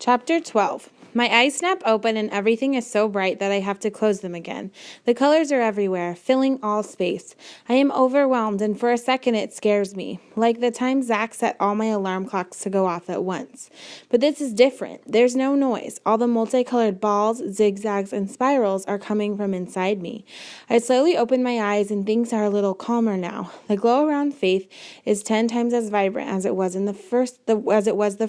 Chapter 12. My eyes snap open and everything is so bright that I have to close them again. The colors are everywhere, filling all space. I am overwhelmed and for a second it scares me, like the time Zach set all my alarm clocks to go off at once. But this is different. There's no noise. All the multicolored balls, zigzags, and spirals are coming from inside me. I slowly open my eyes and things are a little calmer now. The glow around Faith is 10 times as vibrant as it was the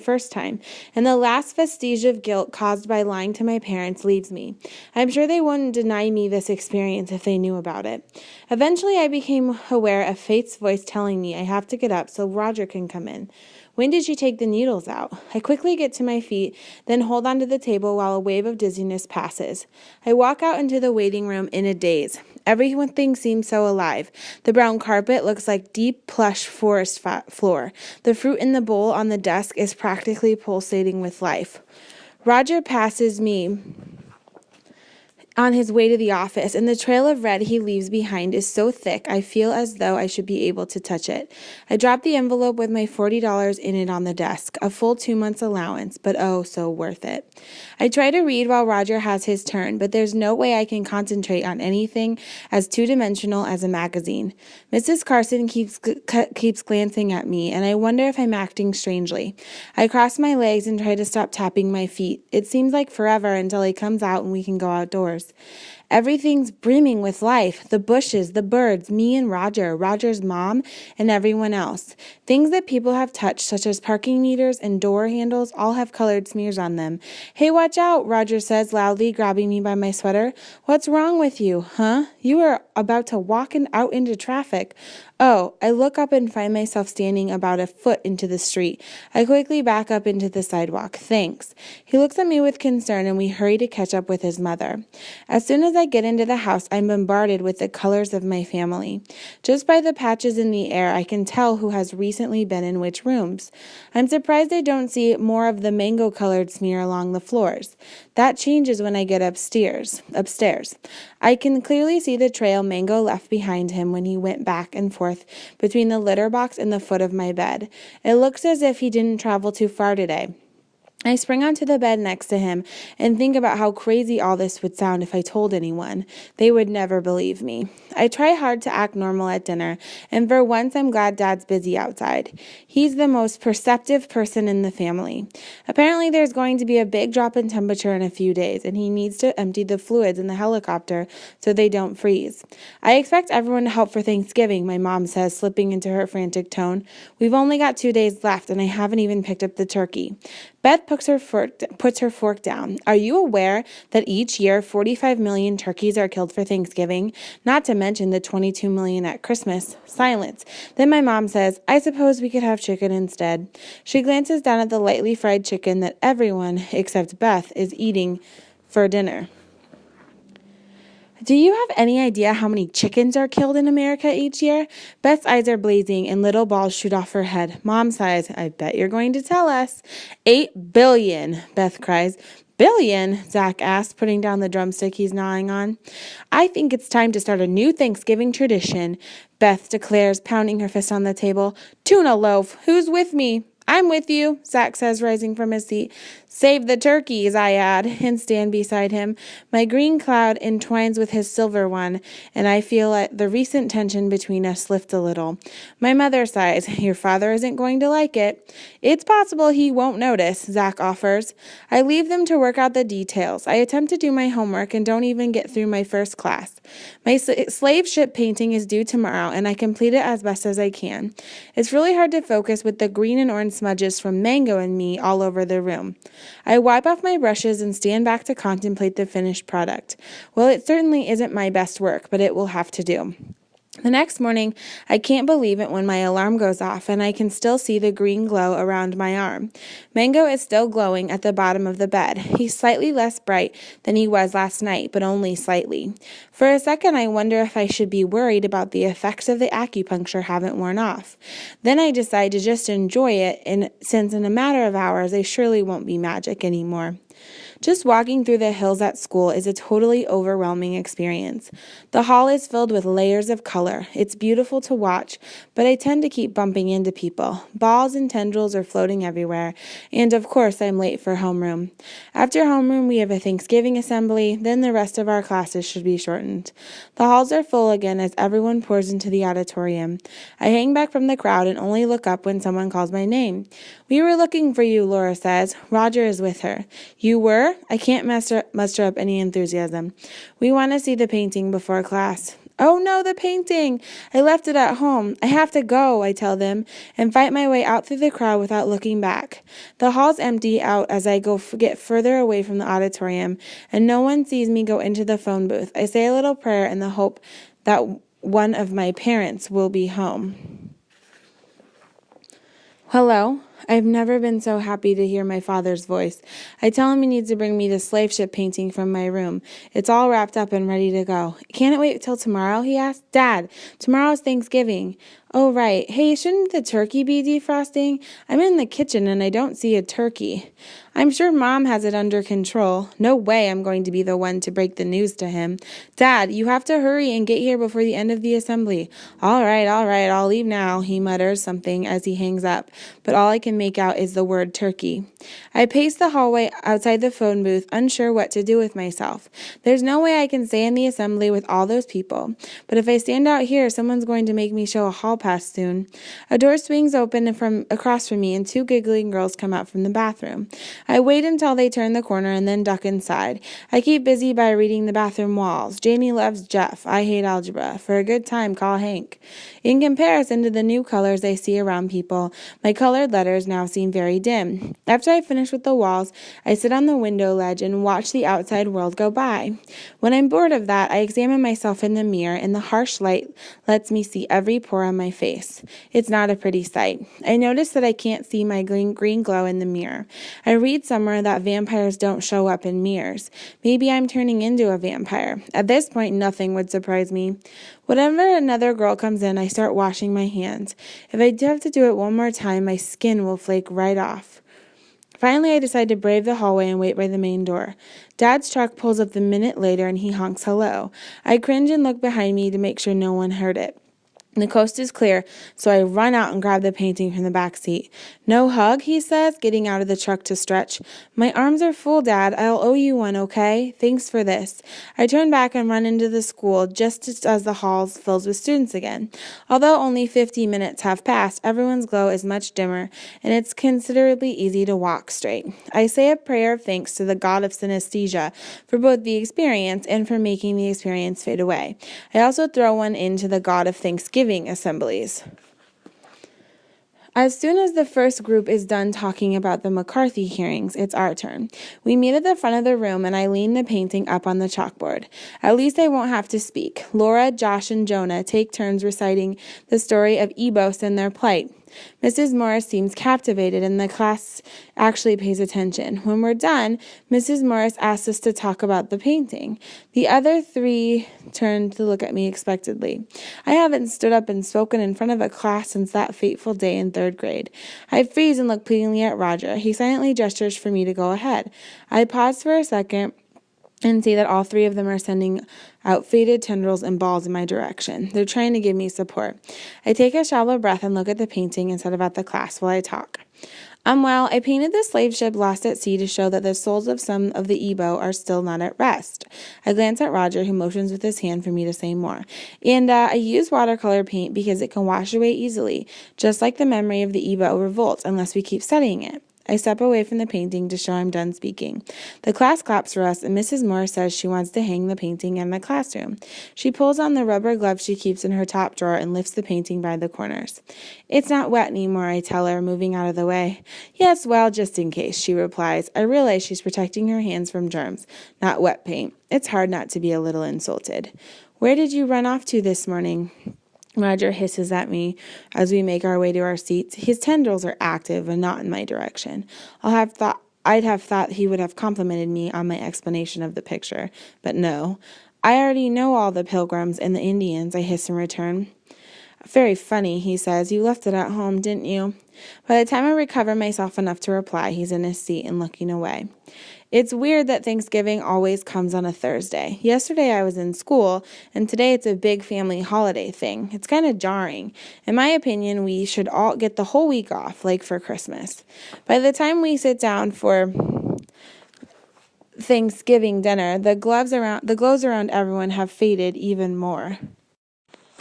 first time, and the last vestige of guilt caused by lying to my parents leaves me. I'm sure they wouldn't deny me this experience if they knew about it. Eventually, I became aware of Faith's voice telling me I have to get up so Roger can come in. When did she take the needles out? I quickly get to my feet, then hold onto the table while a wave of dizziness passes. I walk out into the waiting room in a daze. Everything seems so alive. The brown carpet looks like deep, plush forest floor. The fruit in the bowl on the desk is practically pulsating with life. Roger passes me on his way to the office, and the trail of red he leaves behind is so thick I feel as though I should be able to touch it. I drop the envelope with my $40 in it on the desk, a full 2 months allowance, but oh, so worth it. I try to read while Roger has his turn, but there's no way I can concentrate on anything as two-dimensional as a magazine. Mrs. Carson keeps glancing at me, and I wonder if I'm acting strangely. I cross my legs and try to stop tapping my feet. It seems like forever until he comes out and we can go outdoors. Everything's brimming with life. The bushes, the birds, me and Roger, Roger's mom, and everyone else. Things that people have touched, such as parking meters and door handles, all have colored smears on them. Hey, watch out, Roger says loudly, grabbing me by my sweater. What's wrong with you, huh? You were about to walk out into traffic. Oh, I look up and find myself standing about a foot into the street. I quickly back up into the sidewalk. Thanks. He looks at me with concern and we hurry to catch up with his mother. As soon as I get into the house, I'm bombarded with the colors of my family. Just by the patches in the air, I can tell who has recently been in which rooms. I'm surprised I don't see more of the mango-colored smear along the floors. That changes when I get upstairs. I can clearly see the trail Mango left behind him when he went back and forth between the litter box and the foot of my bed. It looks as if he didn't travel too far today. I spring onto the bed next to him and think about how crazy all this would sound if I told anyone. They would never believe me. I try hard to act normal at dinner, and for once I'm glad Dad's busy outside. He's the most perceptive person in the family. Apparently there's going to be a big drop in temperature in a few days, and he needs to empty the fluids in the helicopter so they don't freeze. I expect everyone to help for Thanksgiving, my mom says, slipping into her frantic tone. We've only got 2 days left, and I haven't even picked up the turkey. Beth puts her fork down. Are you aware that each year 45 million turkeys are killed for Thanksgiving? Not to mention the 22 million at Christmas. Silence. Then my mom says, I suppose we could have chicken instead. She glances down at the lightly fried chicken that everyone, except Beth, is eating for dinner. Do you have any idea how many chickens are killed in America each year? Beth's eyes are blazing and little balls shoot off her head. Mom sighs, I bet you're going to tell us. 8 billion, Beth cries. Billion? Zach asks, putting down the drumstick he's gnawing on. I think it's time to start a new Thanksgiving tradition, Beth declares, pounding her fist on the table. Tuna loaf. Who's with me? I'm with you, Zach says, rising from his seat. Save the turkeys, I add, and stand beside him. My green cloud entwines with his silver one, and I feel the recent tension between us lift a little. My mother sighs. Your father isn't going to like it. It's possible he won't notice, Zach offers. I leave them to work out the details. I attempt to do my homework and don't even get through my first class. My slave ship painting is due tomorrow, and I complete it as best as I can. It's really hard to focus with the green and orange smudges from Mango and me all over the room. I wipe off my brushes and stand back to contemplate the finished product. Well, it certainly isn't my best work, but it will have to do. The next morning, I can't believe it when my alarm goes off and I can still see the green glow around my arm. Mango is still glowing at the bottom of the bed. He's slightly less bright than he was last night, but only slightly. For a second, I wonder if I should be worried about the effects of the acupuncture haven't worn off. Then I decide to just enjoy it, and since in a matter of hours, they surely won't be magic anymore. Just walking through the hills at school is a totally overwhelming experience. The hall is filled with layers of color. It's beautiful to watch, but I tend to keep bumping into people. Balls and tendrils are floating everywhere, and of course I'm late for homeroom. After homeroom, we have a Thanksgiving assembly, then the rest of our classes should be shortened. The halls are full again as everyone pours into the auditorium. I hang back from the crowd and only look up when someone calls my name. "We were looking for you," Laura says. Roger is with her. "You were?" I can't muster up any enthusiasm. "We want to see the painting before class." "Oh no, the painting! I left it at home. I have to go," I tell them, and fight my way out through the crowd without looking back. The halls empty out as I get further away from the auditorium, and no one sees me go into the phone booth. I say a little prayer in the hope that one of my parents will be home. "Hello?" I've never been so happy to hear my father's voice. I tell him he needs to bring me the slave ship painting from my room. It's all wrapped up and ready to go. "Can't it wait till tomorrow?" he asks. "Dad, tomorrow's Thanksgiving." "Oh, right. Hey, shouldn't the turkey be defrosting? I'm in the kitchen and I don't see a turkey." "I'm sure Mom has it under control." No way I'm going to be the one to break the news to him. "Dad, you have to hurry and get here before the end of the assembly." All right, I'll leave now," he mutters something as he hangs up, but all I can make out is the word turkey. I pace the hallway outside the phone booth, unsure what to do with myself. There's no way I can stay in the assembly with all those people, but if I stand out here, someone's going to make me show a hall pass soon. A door swings open from across from me, and two giggling girls come out from the bathroom. I wait until they turn the corner and then duck inside. I keep busy by reading the bathroom walls. Jamie loves Jeff. I hate algebra. For a good time, call Hank. In comparison to the new colors I see around people, my colored letters now seem very dim. After I finish with the walls, I sit on the window ledge and watch the outside world go by. When I'm bored of that, I examine myself in the mirror, and the harsh light lets me see every pore on my face. It's not a pretty sight. I notice that I can't see my green glow in the mirror. I read somewhere that vampires don't show up in mirrors. Maybe I'm turning into a vampire. At this point, nothing would surprise me. Whenever another girl comes in, I start washing my hands. If I have to do it one more time, my skin will flake right off. Finally, I decide to brave the hallway and wait by the main door. Dad's truck pulls up a minute later and he honks hello. I cringe and look behind me to make sure no one heard it. The coast is clear, so I run out and grab the painting from the back seat. "No hug," he says, getting out of the truck to stretch. "My arms are full, Dad. I'll owe you one, okay? Thanks for this." I turn back and run into the school just as the hall fills with students again. Although only 50 minutes have passed, everyone's glow is much dimmer, and it's considerably easy to walk straight. I say a prayer of thanks to the god of synesthesia for both the experience and for making the experience fade away. I also throw one into the god of Thanksgiving assemblies. As soon as the first group is done talking about the McCarthy hearings, it's our turn. We meet at the front of the room, and I lean the painting up on the chalkboard. At least I won't have to speak. Laura, Josh, and Jonah take turns reciting the story of Ebos and their plight. Mrs. Morris seems captivated, and the class actually pays attention. When we're done, Mrs. Morris asks us to talk about the painting. The other three turn to look at me expectantly. I haven't stood up and spoken in front of a class since that fateful day in 3rd grade. I freeze and look pleadingly at Roger. He silently gestures for me to go ahead. I pause for a second and see that all three of them are sending out faded tendrils and balls in my direction. They're trying to give me support. I take a shallow breath and look at the painting instead of at the class while I talk. Well, I painted the slave ship lost at sea to show that the souls of some of the Ebo are still not at rest. I glance at Roger, who motions with his hand for me to say more. And I use watercolor paint because it can wash away easily, just like the memory of the Ebo revolt, unless we keep studying it. I step away from the painting to show I'm done speaking. The class claps for us, and Mrs. Moore says she wants to hang the painting in my classroom. She pulls on the rubber glove she keeps in her top drawer and lifts the painting by the corners. "It's not wet anymore," I tell her, moving out of the way. "Yes, well, just in case," she replies. I realize she's protecting her hands from germs, not wet paint. It's hard not to be a little insulted. "Where did you run off to this morning?" Roger hisses at me as we make our way to our seats. His tendrils are active and not in my direction. I'd have thought he would have complimented me on my explanation of the picture, but no. "I already know all the Pilgrims and the Indians," I hiss in return. Very funny, he says. You left it at home, didn't you? By the time I recover myself enough to reply, he's in his seat and looking away. It's weird that Thanksgiving always comes on a Thursday. Yesterday I was in school, and today it's a big family holiday thing. It's kind of jarring. In my opinion, we should all get the whole week off, like for Christmas. By the time we sit down for Thanksgiving dinner, the glows around everyone have faded even more.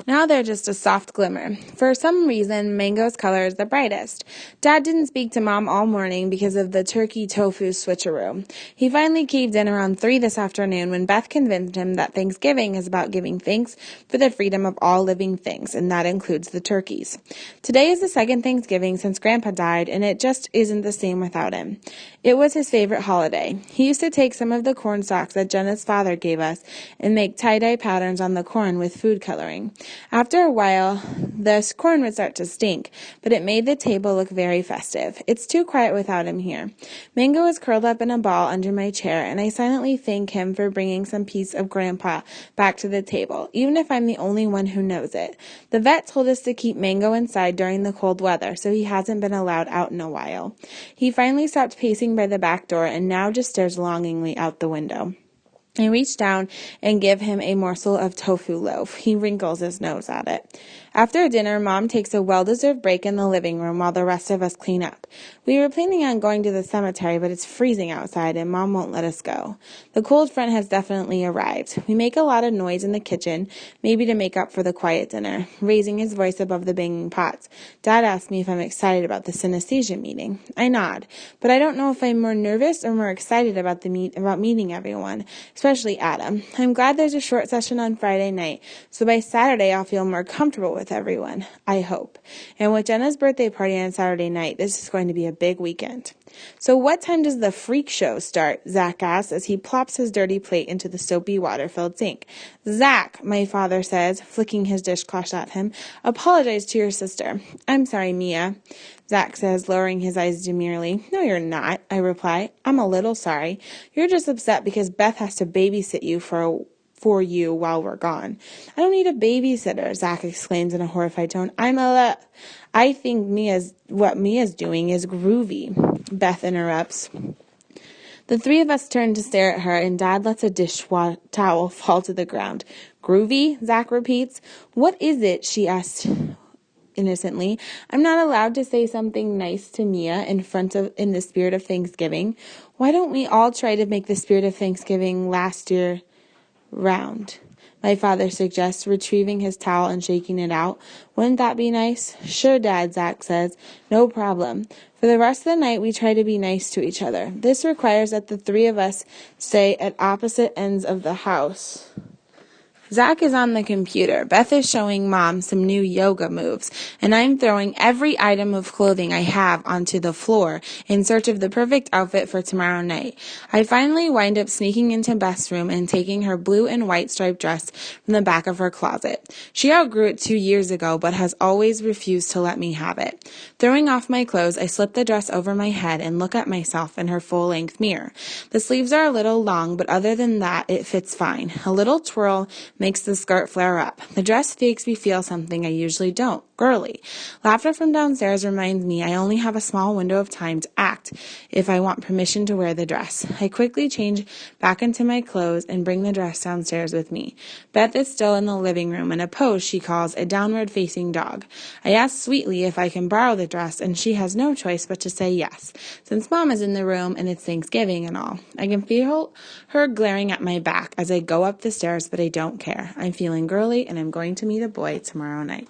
Now they're just a soft glimmer. For some reason, Mango's color is the brightest. Dad didn't speak to Mom all morning because of the turkey tofu switcheroo. He finally caved in around 3 this afternoon when Beth convinced him that Thanksgiving is about giving thanks for the freedom of all living things, and that includes the turkeys. Today is the second Thanksgiving since Grandpa died, and it just isn't the same without him. It was his favorite holiday. He used to take some of the corn stalks that Jenna's father gave us and make tie-dye patterns on the corn with food coloring. After a while, the corn would start to stink, but it made the table look very festive. It's too quiet without him here. Mango is curled up in a ball under my chair, and I silently thank him for bringing some piece of Grandpa back to the table, even if I'm the only one who knows it. The vet told us to keep Mango inside during the cold weather, so he hasn't been allowed out in a while. He finally stopped pacing by the back door and now just stares longingly out the window. I reach down and give him a morsel of tofu loaf. He wrinkles his nose at it. After dinner, Mom takes a well-deserved break in the living room while the rest of us clean up. We were planning on going to the cemetery, but it's freezing outside and Mom won't let us go. The cold front has definitely arrived. We make a lot of noise in the kitchen, maybe to make up for the quiet dinner, raising his voice above the banging pots. Dad asks me if I'm excited about the synesthesia meeting. I nod, but I don't know if I'm more nervous or more excited about meeting everyone, especially Adam. I'm glad there's a short session on Friday night, so by Saturday I'll feel more comfortable with everyone, I hope. And with Jenna's birthday party on Saturday night, this is going to be a big weekend. So what time does the freak show start? Zach asks as he plops his dirty plate into the soapy water-filled sink. Zach, my father says, flicking his dishcloth at him, apologize to your sister. I'm sorry, Mia, Zach says, lowering his eyes demurely. No, you're not, I reply. I'm a little sorry. You're just upset because Beth has to babysit you for you while we're gone. I don't need a babysitter, Zach exclaims in a horrified tone. I think what Mia's doing is groovy, Beth interrupts. The three of us turn to stare at her, and Dad lets a towel fall to the ground. Groovy? Zach repeats. What is it? She asked innocently. I'm not allowed to say something nice to Mia in the spirit of Thanksgiving. Why don't we all try to make the spirit of Thanksgiving last year round? My father suggests, retrieving his towel and shaking it out. Wouldn't that be nice? Sure, Dad, Zach says. No problem. For the rest of the night, we try to be nice to each other. This requires that the three of us stay at opposite ends of the house. Zach is on the computer. Beth is showing Mom some new yoga moves, and I'm throwing every item of clothing I have onto the floor in search of the perfect outfit for tomorrow night. I finally wind up sneaking into Beth's room and taking her blue and white striped dress from the back of her closet. She outgrew it 2 years ago, but has always refused to let me have it. Throwing off my clothes, I slip the dress over my head and look at myself in her full-length mirror. The sleeves are a little long, but other than that, it fits fine. A little twirl makes the skirt flare up. The dress makes me feel something I usually don't. Girly. Laughter from downstairs reminds me I only have a small window of time to act if I want permission to wear the dress. I quickly change back into my clothes and bring the dress downstairs with me. Beth is still in the living room in a pose she calls a downward-facing dog. I ask sweetly if I can borrow the dress, and she has no choice but to say yes, since Mom is in the room and it's Thanksgiving and all. I can feel her glaring at my back as I go up the stairs, but I don't care. I'm feeling girly, and I'm going to meet a boy tomorrow night.